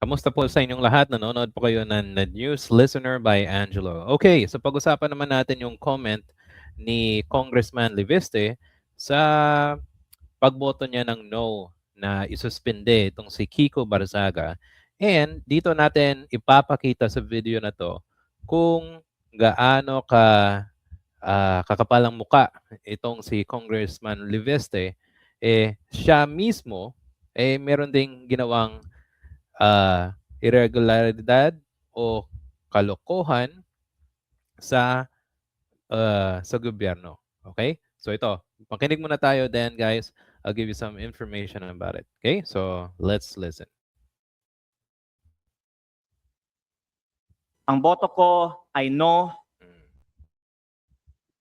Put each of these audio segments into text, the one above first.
Kamusta po sa inyong lahat? Nanonood po kayo ng News Listener by Angelo. Okay, so pag-usapan naman natin yung comment ni Congressman Liviste sa pagboto niya ng no na isuspinde itong si Kiko Barzaga. And dito natin ipapakita sa video na to kung gaano kakapalang muka itong si Congressman Liveste. Siya mismo meron ding ginawang irregularidad o kalokohan sa gobyerno. Okay? So ito, makinig muna tayo, then guys, I'll give you some information about it. Okay? So let's listen. Ang boto ko ay no,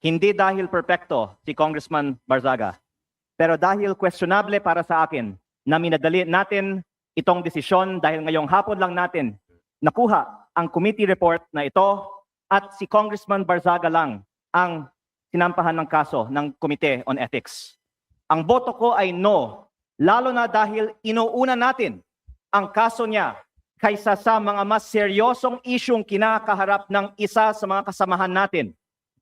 hindi dahil perpekto si Congressman Barzaga, pero dahil questionable para sa akin na minadali natin itong desisyon dahil ngayong hapon lang natin nakuha ang committee report na ito at si Congressman Barzaga lang ang sinampahan ng kaso ng Committee on Ethics. Ang boto ko ay no, lalo na dahil inuuna natin ang kaso niya kaysa sa mga mas seryosong isyong kinakaharap ng isa sa mga kasamahan natin.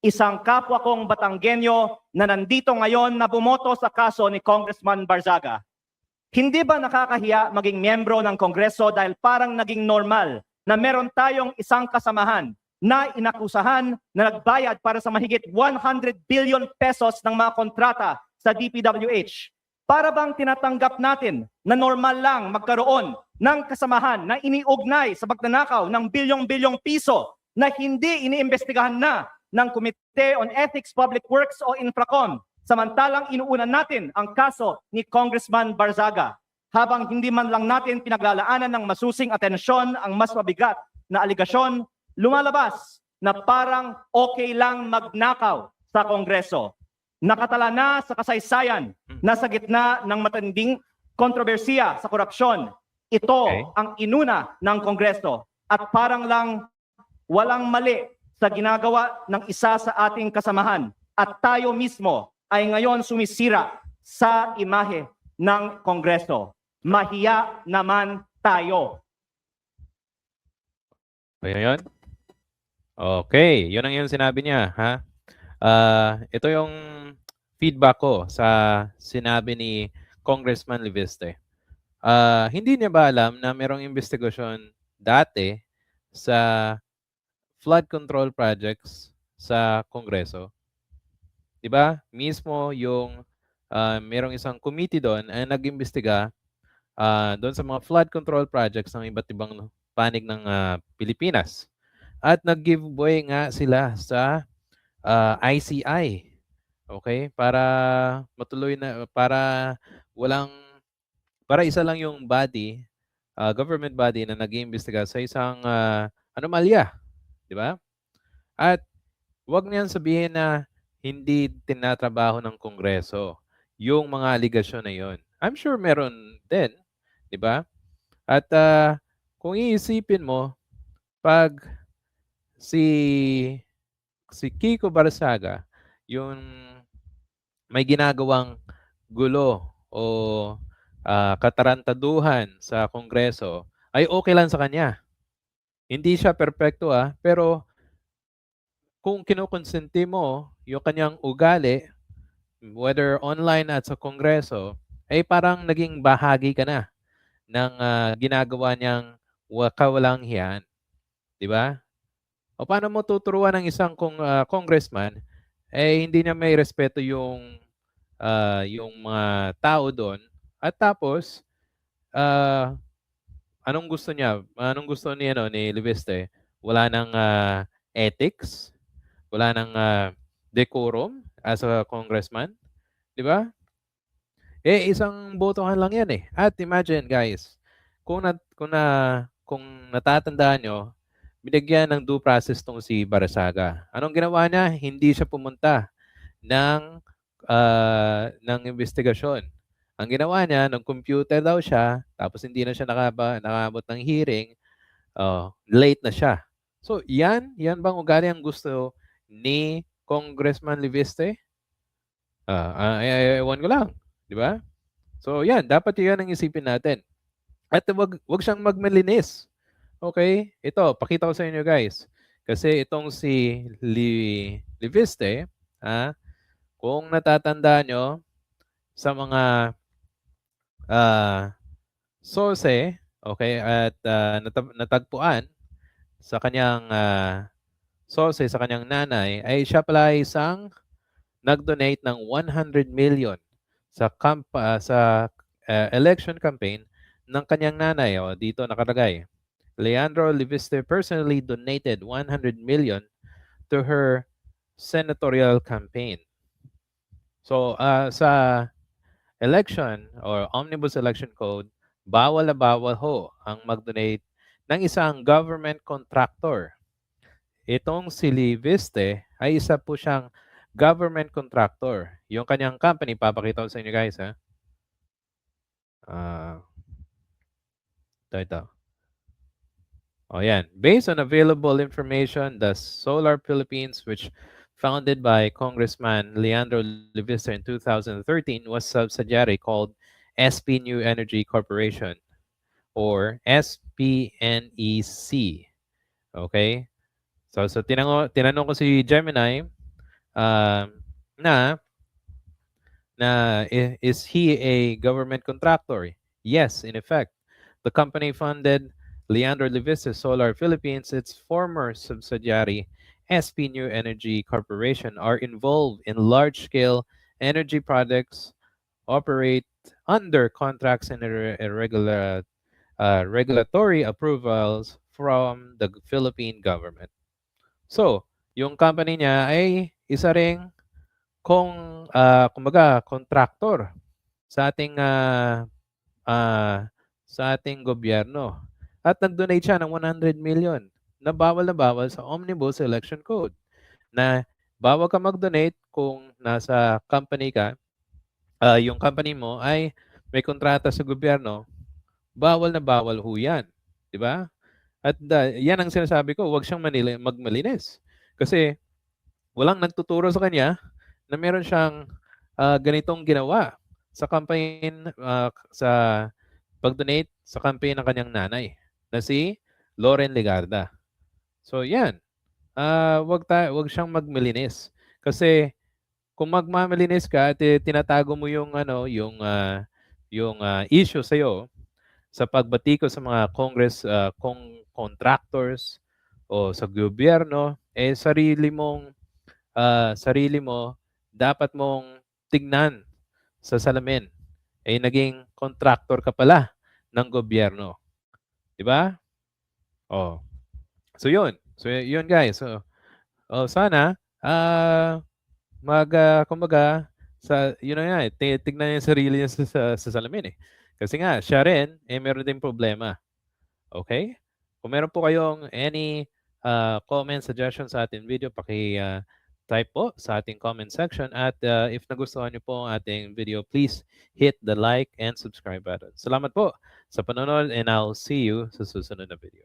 Isang kapwa kong Batanggenyo na nandito ngayon na bumoto sa kaso ni Congressman Barzaga. Hindi ba nakakahiya maging miyembro ng Kongreso dahil parang naging normal na meron tayong isang kasamahan na inakusahan na nagbayad para sa mahigit 100 billion pesos ng mga kontrata sa DPWH? Para bang tinatanggap natin na normal lang magkaroon ng kasamahan na iniugnay sa pagnanakaw ng bilyong-bilyong piso na hindi iniimbestigahan na ng Committee on Ethics, Public Works o Infracom, samantalang inuunan natin ang kaso ni Congressman Barzaga, habang hindi man lang natin pinaglalaanan ng masusing atensyon ang mas mabigat na aligasyon, lumalabas na parang okay lang magnakaw sa Kongreso. Nakatala na sa kasaysayan na sa gitna ng matinding kontrobersiya sa korupsyon. Ito ang inuna ng Kongreso at parang lang walang mali sa ginagawa ng isa sa ating kasamahan at tayo mismo ay ngayon sumisira sa imahe ng Kongreso. Mahiya naman tayo. Ayan. Okay, yun ang yung sinabi niya, ha? Ito yung feedback ko sa sinabi ni Congressman Liviste. Hindi niya ba alam na merong investigasyon dati sa flood control projects sa Kongreso? 'Di ba? Mismo yung merong isang committee doon ay nag-imbestiga doon sa mga flood control projects ng iba't ibang panig ng Pilipinas. At nag-giveaway nga sila sa ICI. Okay? Para matuloy na para isa lang yung body, government body na nag-iimbestiga sa isang anomalya, 'di ba? At wag niyan sabihin na hindi tinatrabaho ng Kongreso yung mga aligasyon na yon. I'm sure meron din, 'di ba? At kung iisipin mo, pag si Kiko Barzaga yung may ginagawang gulo o katarantaduhan sa Kongreso, ay okay lang sa kanya. Hindi siya perpekto pero kung kinukonsenti mo yung kanyang ugali, whether online at sa Kongreso, ay parang naging bahagi ka na ng ginagawa niyang kawalang hiyan. Di ba? O paano mo tuturuan ng isang congressman, hindi niya may respeto yung mga tao doon, at tapos, anong gusto niya? Anong gusto ni Liviste? Wala nang ethics, wala nang decorum as a congressman, 'di ba? Isang botohan lang 'yan eh. At imagine guys, kung natatandaan nyo, binigyan ng due process tong si Barzaga. Anong ginawa niya? Hindi siya pumunta ng investigasyon. Ang ginawa niya, ng computer daw siya, tapos hindi na siya nakabot ng hearing, late na siya. So, yan bang ugali ang gusto ni Congressman Liviste? Ewan ko lang, di ba? So, yan, dapat yan ang isipin natin. At wag siyang magmalinis. Okay? Ito, pakita ko sa inyo guys. Kasi itong si Liviste, kung natatandaan nyo sa mga source, okay, at natagpuan sa kanyang source, sa kanyang nanay, ay siya pala isang nag-donate ng 100 million sa election campaign ng kanyang nanay. O, dito nakalagay. Leandro Liviste personally donated 100 million to her senatorial campaign. So, sa election or Omnibus Election Code, bawal na bawal ho ang mag-donate ng isang government contractor. Itong si Liviste ay isa po siyang government contractor. Yung kanyang company, papakita ko sa inyo guys. Ito. Oh, yan. Based on available information, the Solar Philippines, which founded by Congressman Leandro Liviste in 2013, was subsidiary called SP New Energy Corporation or SPNEC. Okay? So tinanong ko si Gemini is he a government contractor? Yes, in effect. The company funded Leandro Liviste Solar Philippines, its former subsidiary SP New Energy Corporation, are involved in large-scale energy projects, operate under contracts and regulatory approvals from the Philippine government. So, yung company niya ay isa ring kumbaga contractor sa ating gobyerno. At nag-donate siya ng 100 million na bawal sa Omnibus Election Code. Na bawal ka mag-donate kung nasa company ka, yung company mo ay may kontrata sa gobyerno, bawal na bawal ho yan. Di ba? At yan ang sinasabi ko, huwag siyang magmalinis. Kasi walang nagtuturo sa kanya na meron siyang ganitong ginawa sa campaign, sa pag-donate sa campaign ng kanyang nanay na si Loren Legarda. So yan, wag siyang magmalinis. Kasi kung magmamalinis ka at tinatago mo yung issue sa iyo sa pagbatiko sa mga contractors o sa gobyerno, sarili mo dapat mong tignan sa salamin. Naging contractor ka pala ng gobyerno. Di ba? Oh. So yun. So yun guys. So sana kumbaga yun na nga, tignan niya yung sarili niya sa salamin Kasi nga, siya rin, meron din problema. Okay? Kung meron po kayong any comment, suggestion sa ating video, type po sa ating comment section. At if nagustuhan niyo po ang ating video, please hit the like and subscribe button. Salamat po sa panonood and I'll see you sa susunod na video.